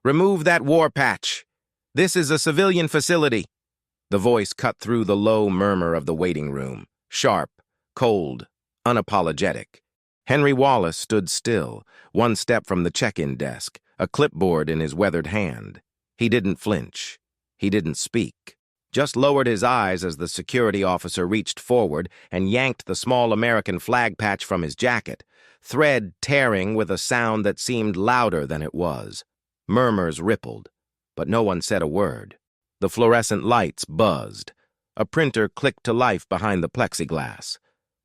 Remove that war patch. This is a civilian facility. The voice cut through the low murmur of the waiting room, sharp, cold, unapologetic. Henry Wallace stood still, one step from the check-in desk, a clipboard in his weathered hand. He didn't flinch. He didn't speak. Just lowered his eyes as the security officer reached forward and yanked the small American flag patch from his jacket, thread tearing with a sound that seemed louder than it was. Murmurs rippled, but no one said a word. The fluorescent lights buzzed. A printer clicked to life behind the plexiglass.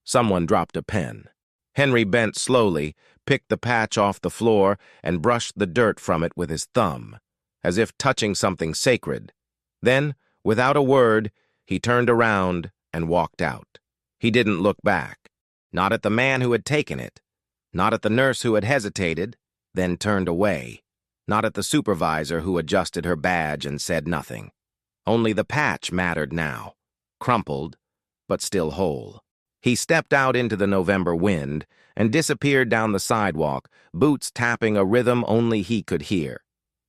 Someone dropped a pen. Henry bent slowly, picked the patch off the floor, and brushed the dirt from it with his thumb, as if touching something sacred. Then, without a word, he turned around and walked out. He didn't look back. Not at the man who had taken it. Not at the nurse who had hesitated, then turned away. Not at the supervisor who adjusted her badge and said nothing. Only the patch mattered now, crumpled, but still whole. He stepped out into the November wind and disappeared down the sidewalk, boots tapping a rhythm only he could hear.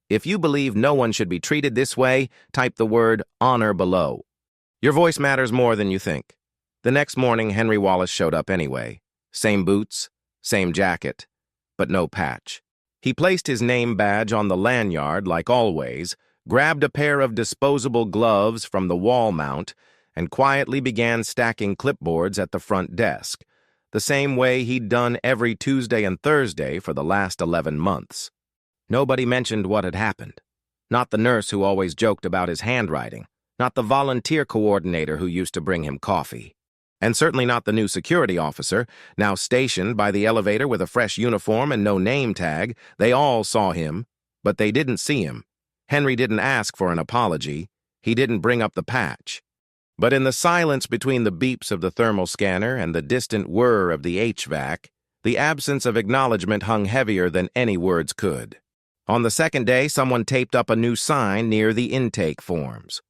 If you believe no one should be treated this way, type the word honor below. Your voice matters more than you think. The next morning, Henry Wallace showed up anyway. Same boots, same jacket, but no patch. He placed his name badge on the lanyard like always, grabbed a pair of disposable gloves from the wall mount, and quietly began stacking clipboards at the front desk, the same way he'd done every Tuesday and Thursday for the last 11 months. Nobody mentioned what had happened. Not the nurse who always joked about his handwriting, not the volunteer coordinator who used to bring him coffee, and certainly not the new security officer, now stationed by the elevator with a fresh uniform and no name tag. They all saw him, but they didn't see him. Henry didn't ask for an apology. He didn't bring up the patch. But in the silence between the beeps of the thermal scanner and the distant whir of the HVAC, the absence of acknowledgement hung heavier than any words could. On the second day, someone taped up a new sign near the intake forms.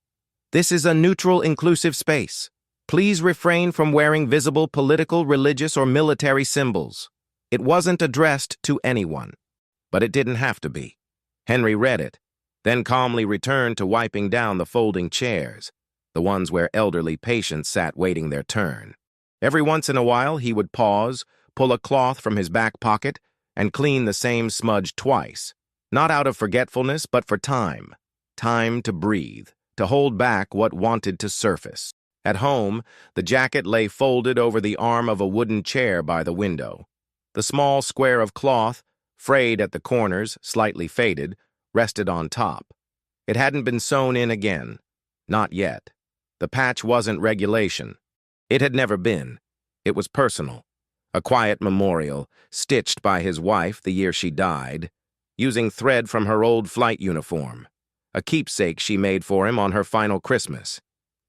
This is a neutral, inclusive space. Please refrain from wearing visible political, religious, or military symbols. It wasn't addressed to anyone, but it didn't have to be. Henry read it, then calmly returned to wiping down the folding chairs, the ones where elderly patients sat waiting their turn. Every once in a while, he would pause, pull a cloth from his back pocket, and clean the same smudge twice, not out of forgetfulness, but for time. Time to breathe, to hold back what wanted to surface. At home, the jacket lay folded over the arm of a wooden chair by the window. The small square of cloth, frayed at the corners, slightly faded, rested on top. It hadn't been sewn in again. Not yet. The patch wasn't regulation. It had never been. It was personal. A quiet memorial, stitched by his wife the year she died, using thread from her old flight uniform. A keepsake she made for him on her final Christmas.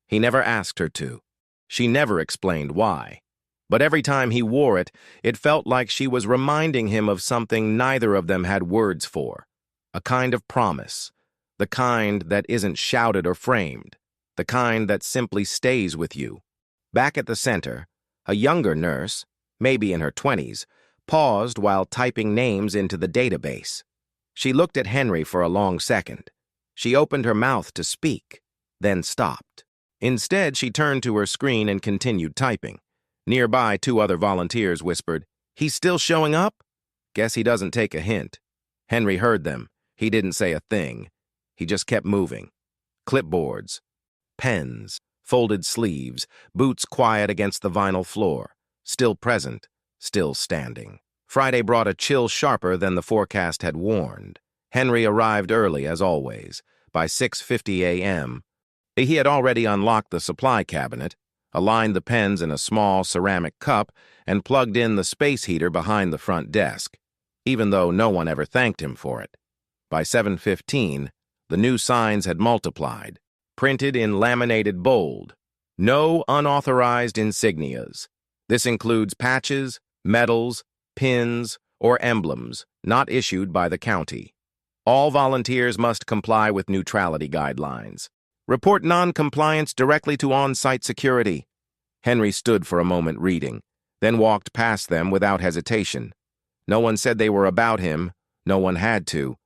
He never asked her to. She never explained why. But every time he wore it, it felt like she was reminding him of something neither of them had words for. A kind of promise. The kind that isn't shouted or framed. The kind that simply stays with you. Back at the center, a younger nurse, maybe in her 20s, paused while typing names into the database. She looked at Henry for a long second. She opened her mouth to speak, then stopped. Instead, she turned to her screen and continued typing. Nearby, 2 other volunteers whispered, "He's still showing up? Guess he doesn't take a hint." Henry heard them. He didn't say a thing. He just kept moving. Clipboards, pens, folded sleeves, boots quiet against the vinyl floor. Still present, still standing. Friday brought a chill sharper than the forecast had warned. Henry arrived early, as always. By 6:50 a.m., he had already unlocked the supply cabinet, aligned the pens in a small ceramic cup, and plugged in the space heater behind the front desk, even though no one ever thanked him for it. By 7:15, the new signs had multiplied, printed in laminated bold. No unauthorized insignias. This includes patches, medals, pins, or emblems not issued by the county. All volunteers must comply with neutrality guidelines. Report non-compliance directly to on-site security. Henry stood for a moment reading, then walked past them without hesitation. No one said they were about him. No one had to.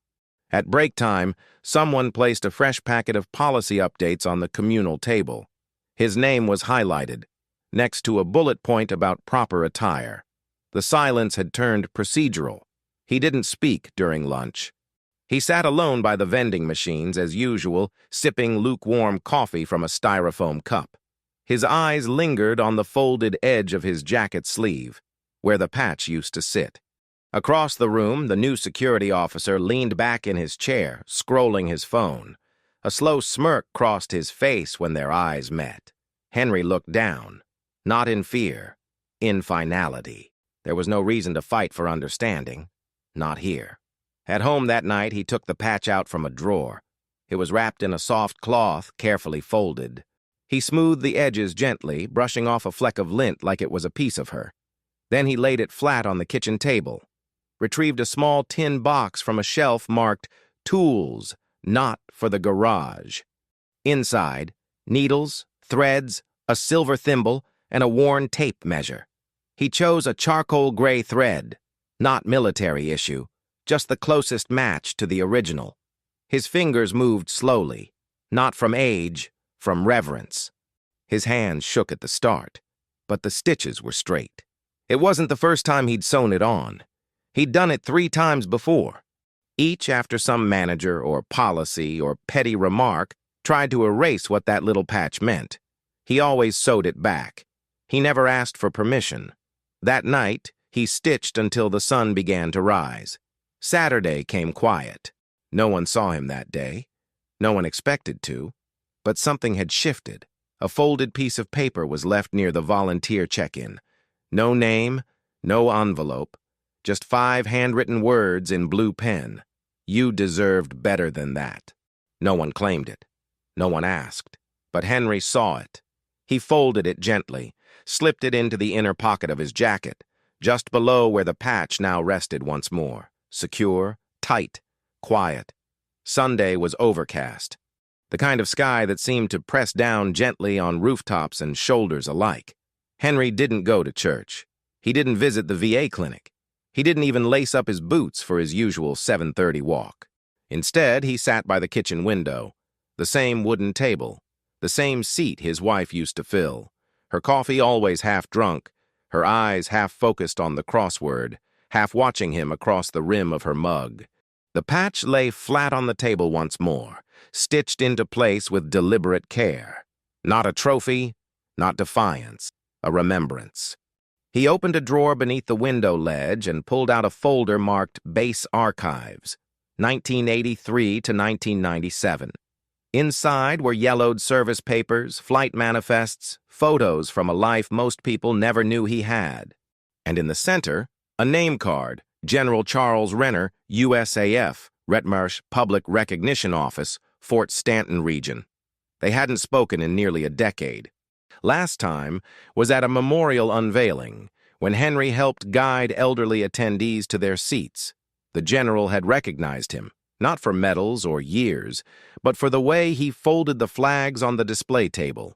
At break time, someone placed a fresh packet of policy updates on the communal table. His name was highlighted, next to a bullet point about proper attire. The silence had turned procedural. He didn't speak during lunch. He sat alone by the vending machines as usual, sipping lukewarm coffee from a styrofoam cup. His eyes lingered on the folded edge of his jacket sleeve, where the patch used to sit. Across the room, the new security officer leaned back in his chair, scrolling his phone. A slow smirk crossed his face when their eyes met. Henry looked down, not in fear, in finality. There was no reason to fight for understanding, not here. At home that night, he took the patch out from a drawer. It was wrapped in a soft cloth, carefully folded. He smoothed the edges gently, brushing off a fleck of lint like it was a piece of her. Then he laid it flat on the kitchen table, retrieved a small tin box from a shelf marked "Tools, Not for the Garage." Inside, needles, threads, a silver thimble, and a worn tape measure. He chose a charcoal gray thread, not military issue, just the closest match to the original. His fingers moved slowly, not from age, from reverence. His hands shook at the start, but the stitches were straight. It wasn't the first time he'd sewn it on. He'd done it 3 times before. Each after some manager or policy or petty remark tried to erase what that little patch meant. He always sewed it back. He never asked for permission. That night, he stitched until the sun began to rise. Saturday came quiet. No one saw him that day. No one expected to. But something had shifted. A folded piece of paper was left near the volunteer check-in. No name, no envelope, just 5 handwritten words in blue pen. You deserved better than that. No one claimed it. No one asked. But Henry saw it. He folded it gently, slipped it into the inner pocket of his jacket, just below where the patch now rested once more. Secure, tight, quiet. Sunday was overcast. The kind of sky that seemed to press down gently on rooftops and shoulders alike. Henry didn't go to church. He didn't visit the VA clinic. He didn't even lace up his boots for his usual 7:30 walk. Instead, he sat by the kitchen window, the same wooden table, the same seat his wife used to fill, her coffee always half drunk, her eyes half focused on the crossword, half watching him across the rim of her mug. The patch lay flat on the table once more, stitched into place with deliberate care. Not a trophy, not defiance, a remembrance. He opened a drawer beneath the window ledge and pulled out a folder marked Base Archives, 1983 to 1997. Inside were yellowed service papers, flight manifests, photos from a life most people never knew he had. And in the center, a name card, General Charles Renner, USAF, Retmarsh Public Recognition Office, Fort Stanton region. They hadn't spoken in nearly a decade. Last time was at a memorial unveiling, when Henry helped guide elderly attendees to their seats. The general had recognized him, not for medals or years, but for the way he folded the flags on the display table.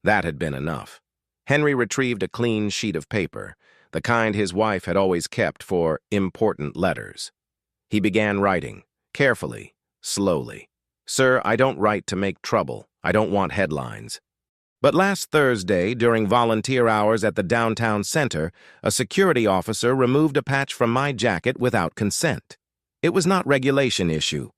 That had been enough. Henry retrieved a clean sheet of paper, the kind his wife had always kept for important letters. He began writing, carefully, slowly. "Sir, I don't write to make trouble. I don't want headlines." But last Thursday, during volunteer hours at the downtown center, a security officer removed a patch from my jacket without consent. It was not regulation issue.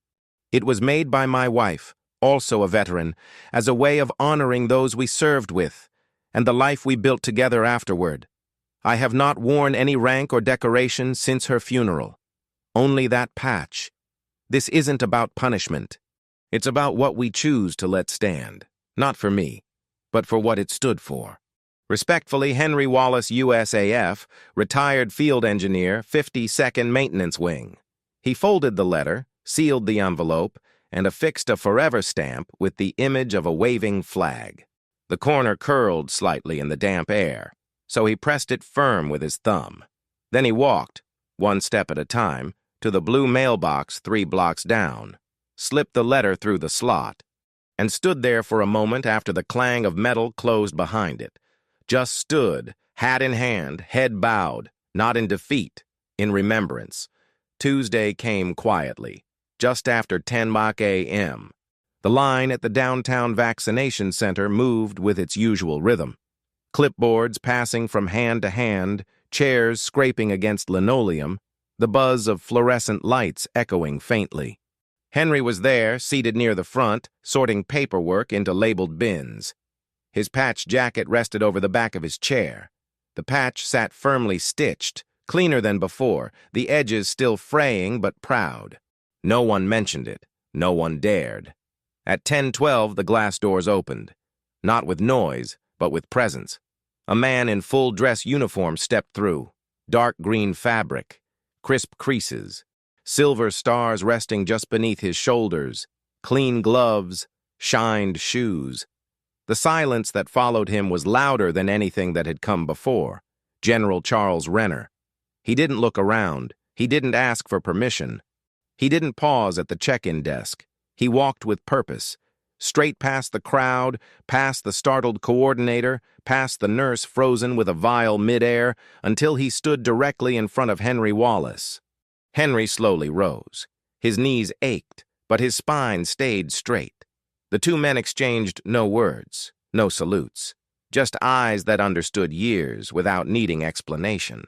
It was made by my wife, also a veteran, as a way of honoring those we served with, and the life we built together afterward. I have not worn any rank or decoration since her funeral. Only that patch. This isn't about punishment. It's about what we choose to let stand. Not for me, but for what it stood for. Respectfully, Henry Wallace, USAF, retired field engineer, 52nd Maintenance Wing. He folded the letter, sealed the envelope, and affixed a forever stamp with the image of a waving flag. The corner curled slightly in the damp air, so he pressed it firm with his thumb. Then he walked, one step at a time, to the blue mailbox 3 blocks down, slipped the letter through the slot, and stood there for a moment after the clang of metal closed behind it. Just stood, hat in hand, head bowed, not in defeat, in remembrance. Tuesday came quietly, just after 10 a.m. The line at the downtown vaccination center moved with its usual rhythm. Clipboards passing from hand to hand, chairs scraping against linoleum, the buzz of fluorescent lights echoing faintly. Henry was there, seated near the front, sorting paperwork into labeled bins. His patch jacket rested over the back of his chair. The patch sat firmly stitched, cleaner than before, the edges still fraying but proud. No one mentioned it. No one dared. At 10:12, the glass doors opened. Not with noise, but with presence. A man in full dress uniform stepped through. Dark green fabric, crisp creases, silver stars resting just beneath his shoulders, clean gloves, shined shoes. The silence that followed him was louder than anything that had come before. General Charles Renner. He didn't look around. He didn't ask for permission. He didn't pause at the check-in desk. He walked with purpose, straight past the crowd, past the startled coordinator, past the nurse frozen with a vial midair, until he stood directly in front of Henry Wallace. Henry slowly rose. His knees ached, but his spine stayed straight. The two men exchanged no words, no salutes, just eyes that understood years without needing explanation.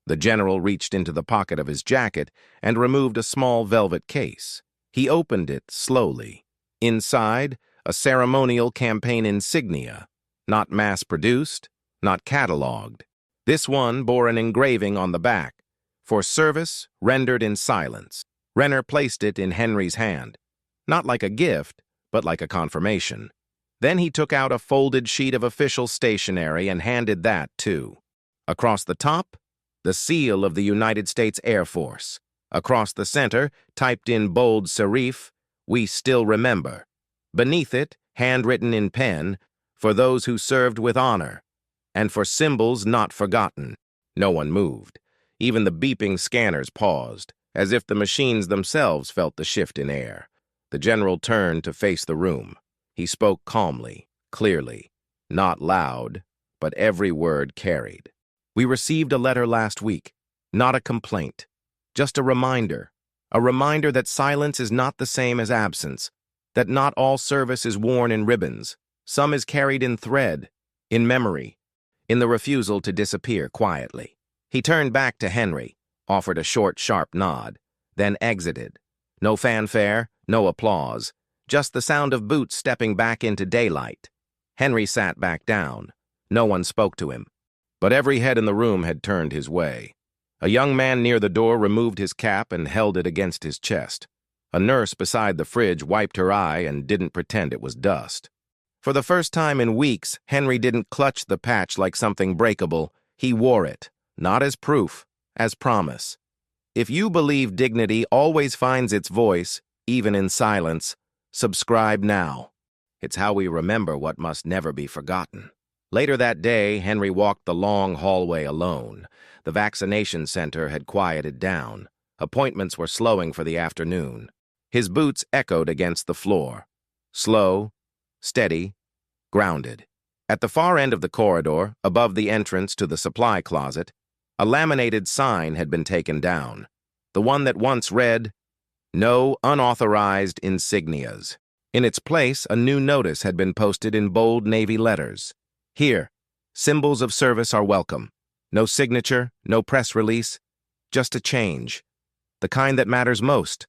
The general reached into the pocket of his jacket and removed a small velvet case. He opened it slowly. Inside, a ceremonial campaign insignia, not mass-produced, not catalogued. This one bore an engraving on the back, for service rendered in silence. Renner placed it in Henry's hand, not like a gift, but like a confirmation. Then he took out a folded sheet of official stationery and handed that, too. Across the top, the seal of the United States Air Force. Across the center, typed in bold serif, "We still remember." Beneath it, handwritten in pen, "For those who served with honor," and for symbols not forgotten. No one moved. Even the beeping scanners paused, as if the machines themselves felt the shift in air. The general turned to face the room. He spoke calmly, clearly, not loud, but every word carried. "We received a letter last week, not a complaint. Just a reminder that silence is not the same as absence, that not all service is worn in ribbons. Some is carried in thread, in memory, in the refusal to disappear quietly." He turned back to Henry, offered a short, sharp nod, then exited. No fanfare, no applause, just the sound of boots stepping back into daylight. Henry sat back down. No one spoke to him, but every head in the room had turned his way. A young man near the door removed his cap and held it against his chest. A nurse beside the fridge wiped her eye and didn't pretend it was dust. For the first time in weeks, Henry didn't clutch the patch like something breakable. He wore it, not as proof, as promise. If you believe dignity always finds its voice, even in silence, subscribe now. It's how we remember what must never be forgotten. Later that day, Henry walked the long hallway alone. The vaccination center had quieted down. Appointments were slowing for the afternoon. His boots echoed against the floor. Slow, steady, grounded. At the far end of the corridor, above the entrance to the supply closet, a laminated sign had been taken down. The one that once read, "No unauthorized insignias." In its place, a new notice had been posted in bold navy letters. "Here, symbols of service are welcome. No signature, no press release, just a change. The kind that matters most."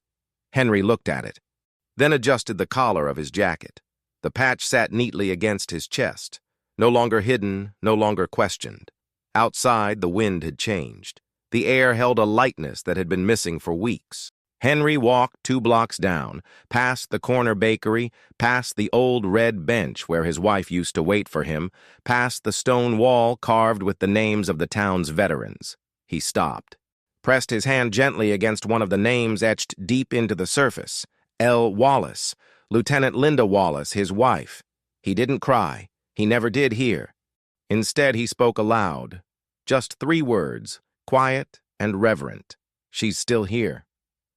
Henry looked at it, then adjusted the collar of his jacket. The patch sat neatly against his chest, no longer hidden, no longer questioned. Outside, the wind had changed. The air held a lightness that had been missing for weeks. Henry walked 2 blocks down, past the corner bakery, past the old red bench where his wife used to wait for him, past the stone wall carved with the names of the town's veterans. He stopped, pressed his hand gently against one of the names etched deep into the surface. L. Wallace, Lieutenant Linda Wallace, his wife. He didn't cry. He never did here. Instead, he spoke aloud. Just 3 words, quiet and reverent. "She's still here."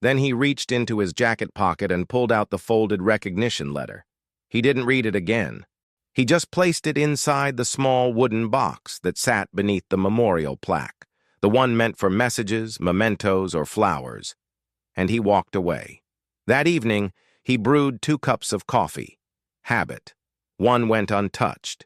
Then he reached into his jacket pocket and pulled out the folded recognition letter. He didn't read it again. He just placed it inside the small wooden box that sat beneath the memorial plaque, the one meant for messages, mementos, or flowers. And he walked away. That evening, he brewed 2 cups of coffee. Habit. One went untouched.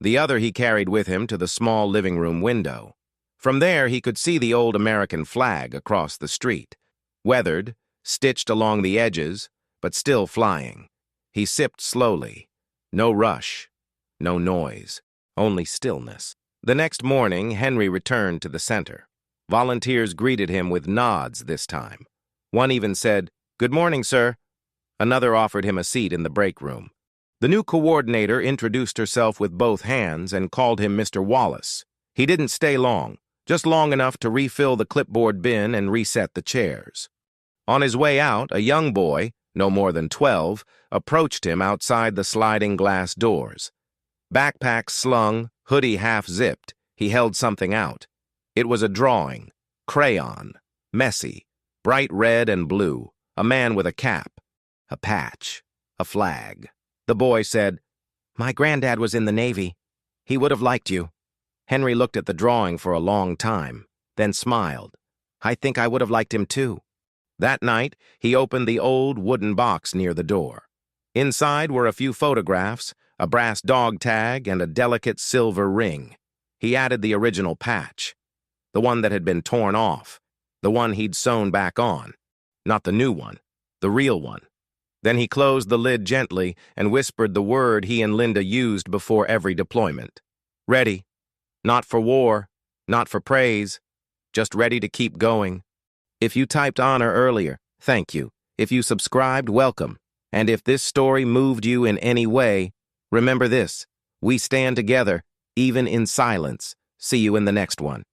The other he carried with him to the small living room window. From there, he could see the old American flag across the street, weathered, stitched along the edges, but still flying. He sipped slowly. No rush, no noise, only stillness. The next morning, Henry returned to the center. Volunteers greeted him with nods this time. One even said, "Good morning, sir." Another offered him a seat in the break room. The new coordinator introduced herself with both hands and called him Mr. Wallace. He didn't stay long, just long enough to refill the clipboard bin and reset the chairs. On his way out, a young boy, no more than 12, approached him outside the sliding glass doors. Backpack slung, hoodie half-zipped, he held something out. It was a drawing, crayon, messy, bright red and blue, a man with a cap, a patch, a flag. The boy said, "My granddad was in the Navy. He would have liked you." Henry looked at the drawing for a long time, then smiled. "I think I would have liked him too." That night, he opened the old wooden box near the door. Inside were a few photographs, a brass dog tag, and a delicate silver ring. He added the original patch, the one that had been torn off, the one he'd sewn back on, not the new one, the real one. Then he closed the lid gently and whispered the word he and Linda used before every deployment. Ready. Not for war, not for praise, just ready to keep going. If you typed honor earlier, thank you. If you subscribed, welcome. And if this story moved you in any way, remember this: we stand together, even in silence. See you in the next one.